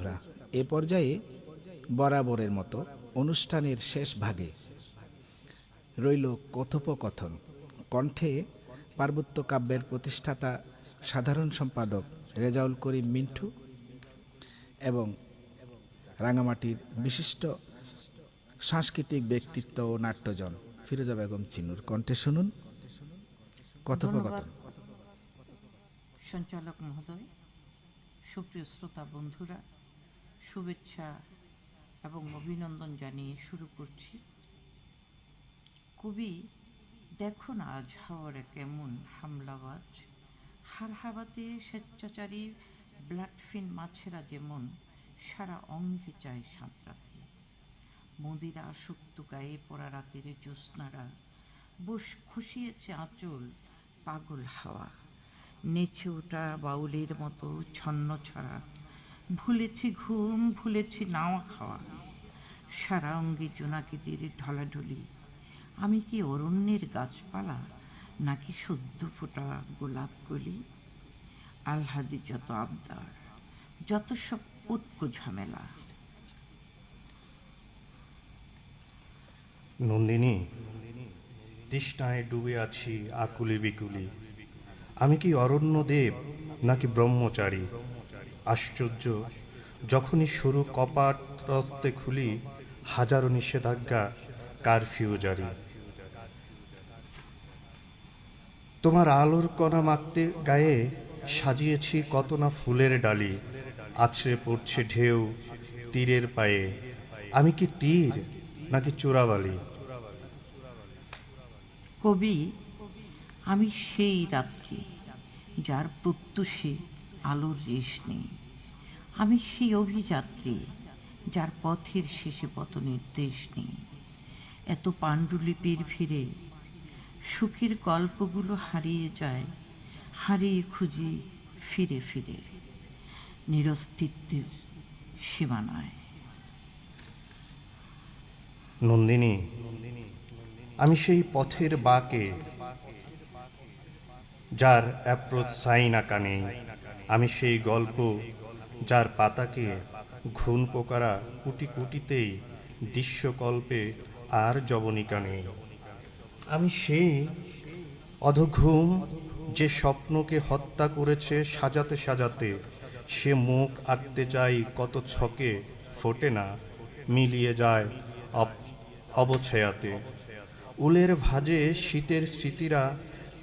বন্ধুরা, এ পর্যায়ে বরাবরের মতো অনুষ্ঠানের শেষ ভাগে রইল কথোপকথন। কণ্ঠে পার্বত্য কাব্যের প্রতিষ্ঠাতা সাধারণ সম্পাদক রেজাউল করিম মিন্টু এবং রাঙামাটির বিশিষ্ট সাংস্কৃতিক ব্যক্তিত্ব ও নাট্যজন ফিরোজা বেগম চিনুর কণ্ঠে শুনুন কথোপকথন। সঞ্চালক মহোদয়, সুপ্রিয় শ্রোতা বন্ধুরা, শুভেচ্ছা এবং অভিনন্দন জানিয়ে শুরু করছি। কবি, দেখো না আজ হাওয়ারে কেমন হামলাবাজ, হারহাবাতে স্বেচ্ছাচারী ব্লাডফিন মাছেরা যেমন সারা অঙ্গে চায় সাঁতরাতে। মদিরা আসক্ত গায়ে পড়া রাতের জ্যোৎস্নারা বস খুশিয়েছে আঁচল পাগল হাওয়া। নেচে ওঠা বাউলের মতো ছন্ন ছড়া, ভুলেছি ঘুম, ভুলেছি নাওয়া খাওয়া। সারা অঙ্গে জোনাকিদের ঢলাঢলি, আমি কি অরণ্যের গাছপালা নাকি সদ্য ফোটা গোলাপ কলি? আহ্লাদি যত আবদার, যত সব উটকো ঝামেলা। নন্দিনী, তৃষ্ণায় ডুবে আছি আকুলি বিকুলি। আমি কি অরণ্য দেব নাকি ব্রহ্মচারী? আশ্চর্য, যখনই সরু কপাট রস্তে খুলি, হাজারো নিষেধাজ্ঞা, কারফিউ জারি। তোমার আলোর কণা মাখতে গায়ে সাজিয়েছি কত না ফুলের ডালি। আছড়ে পড়ছে ঢেউ তীরের পায়ে, আমি কি তীর নাকি চোরাবালি? কবি, আমি সেই রাত্রি যার প্রত্যুষে আলোর রেশ নেই। আমি সেই অভিযাত্রী যার পথের শেষে পতনের দেশ নেই। এত পাণ্ডুলিপির ভিড়ে সুখের গল্পগুলো হারিয়ে যায়, হারিয়ে খুঁজি ফিরে ফিরে নিরস্তিত্বের সীমানায়। নন্দিনী, আমি সেই পথের বাঁকে যার অ্যাপ্রোচ সাইন আঁকা নেই। আমি সেই গল্প যার পাতাকে ঘুণ পোকারা কুটি কুটিতেই দৃশ্যকল্পে আর জবনিকা নেই। আমি সেই অধঘুম যে স্বপ্নকে হত্যা করেছে সাজাতে সাজাতে। সে মুখ আঁকতে চাই কত ছকে, ফোটে না, মিলিয়ে যায় অবছয়াতে। উলের ভাজে শীতের স্মৃতিরা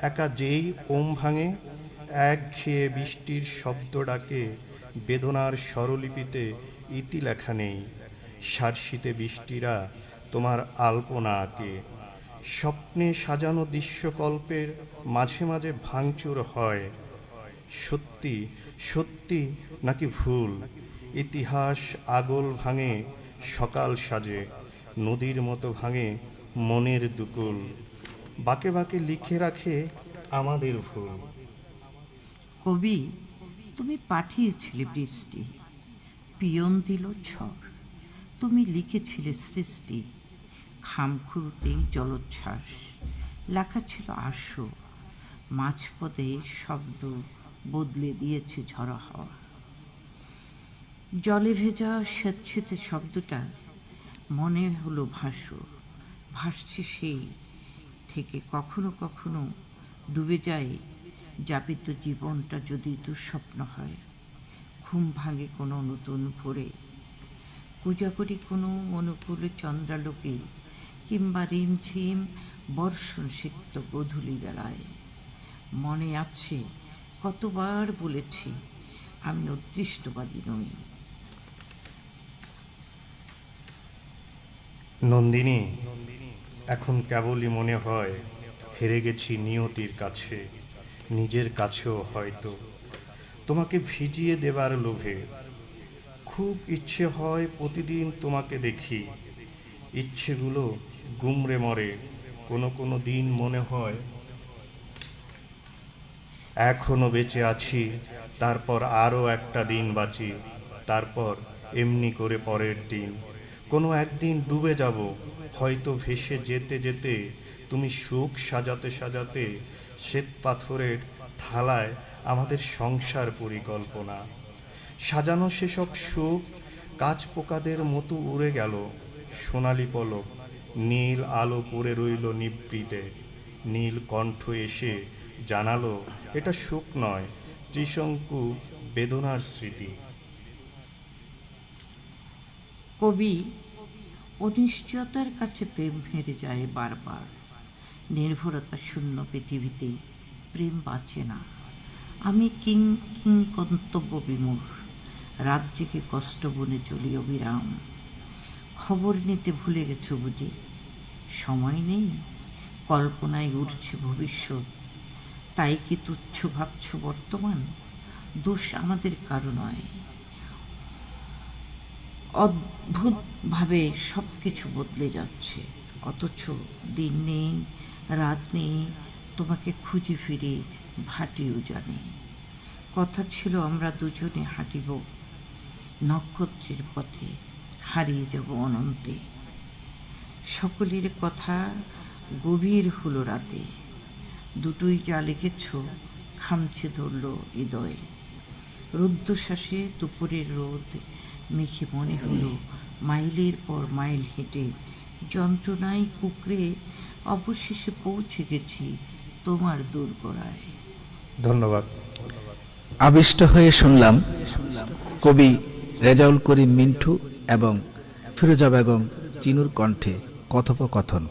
একা যেই ওম ভাঙে, একঘেয়ে বৃষ্টির শব্দ ডাকে, বেদনার স্বরলিপিতে ইতি লেখা নেই। সারশীতে বৃষ্টিরা তোমার আলপনা আঁকে। স্বপ্নে সাজানো দৃশ্যকল্পের মাঝে মাঝে ভাঙচুর হয়। সত্যি সত্যি নাকি ভুল? ইতিহাস আগল ভাঙে, সকাল সাজে, নদীর মতো ভাঙে মনের দুকুল। বাঁকে বাঁকে লিখে রাখে আমাদের ভুল। কবি, তুমি পাঠিয়েছিলে বৃষ্টি, পিয়ন দিল ঝড়। তুমি লিখেছিলে সৃষ্টি, খাম খুলতেই জলোচ্ছ্বাস। লেখা ছিল আশু, মাঝপদে শব্দ বদলে দিয়েছে ঝড়ো হাওয়া। জলে ভেজা স্বেচ্ছিতে শব্দটা মনে হলো ভাসু, ভাসছে সেই থেকে। কখনো কখনো ডুবে যায় যাপিত জীবনটা যদি দুঃস্বপ্ন হয়। ঘুম ভাঙে কোনো নতুন ভোরে, পূজা করি কোনো অনুকূল চন্দ্রালোকে, কিংবা রিমঝিম বর্ষণ সিক্ত গধূলি বেলায়। মনে আছে কতবার বলেছি আমি অদৃষ্টবাদী নই। নন্দিনী, এখন কেবলই মনে হয় হেরে গেছি নিয়তির কাছে, নিজের কাছেও হয়তো। তোমাকে ভিজিয়ে দেবার লোভে খুব ইচ্ছে হয় প্রতিদিন তোমাকে দেখি। ইচ্ছেগুলো গুমরে মরে, কোনো কোনো দিন মনে হয় এখনো বেঁচে আছি, তারপর আরও একটা দিন বাঁচি, তারপর এমনি করে পরের দিন। কোনো একদিন ডুবে যাব, হয়তো ভেসে যেতে যেতে তুমি সুখ সাজাতে সাজাতে শ্বেত পাথরের থালায় আমাদের সংসার পরিকল্পনা। সাজানো সেসব সুখ কাঁচ পোকাদের মতো উড়ে গেল। সোনালি পলক নীল আলো পড়ে রইল নিভৃতে। নীল কণ্ঠ এসে জানালো এটা সুখ নয়, ত্রিশঙ্কু বেদনার স্মৃতি। কবি অনিশ্চয়তার কাছে প্রেম হেরে যায় বারবার। নির্ভরতা শূন্য পৃথিবীতে প্রেম বাঁচে না। আমি কিং কিং গন্তব্য বিমূঢ়, রাত জেগে কষ্ট বনে চলি অবিরাম। খবর নিতে ভুলে গেছো বুঝি? সময় নেই, কল্পনায় উঠছে ভবিষ্যৎ। তাই কি তুচ্ছ ভাবছ বর্তমান? দোষ আমাদের কারো নয়। অদ্ভুতভাবে সব কিছু বদলে যাচ্ছে, অথচ দিন নেই, রাত নেই, তোমাকে খুঁজে ফিরে ভাটিও জানে। কথা ছিল আমরা দুজনে হাঁটিব নক্ষত্রের পথে, হারিয়ে যাব অনন্তে। সকলের কথা গভীর হলো রাতে, দুটোই যা লিখেছ খামছে ধরল হৃদয়ে। রুদ্ধশ্বাসে দুপুরের রোদ মেখে মনে হলো মাইলের পর মাইল হেঁটে যন্ত্রণায় কুকড়ে অবশেষে পৌঁছে গেছি তোমার দোরগোড়ায়। ধন্যবাদ। আবিষ্ট হয়ে শুনলাম কবি রেজাউল করিম মিন্টু এবং ফিরোজা বেগম চিনুর কণ্ঠে কথোপকথন।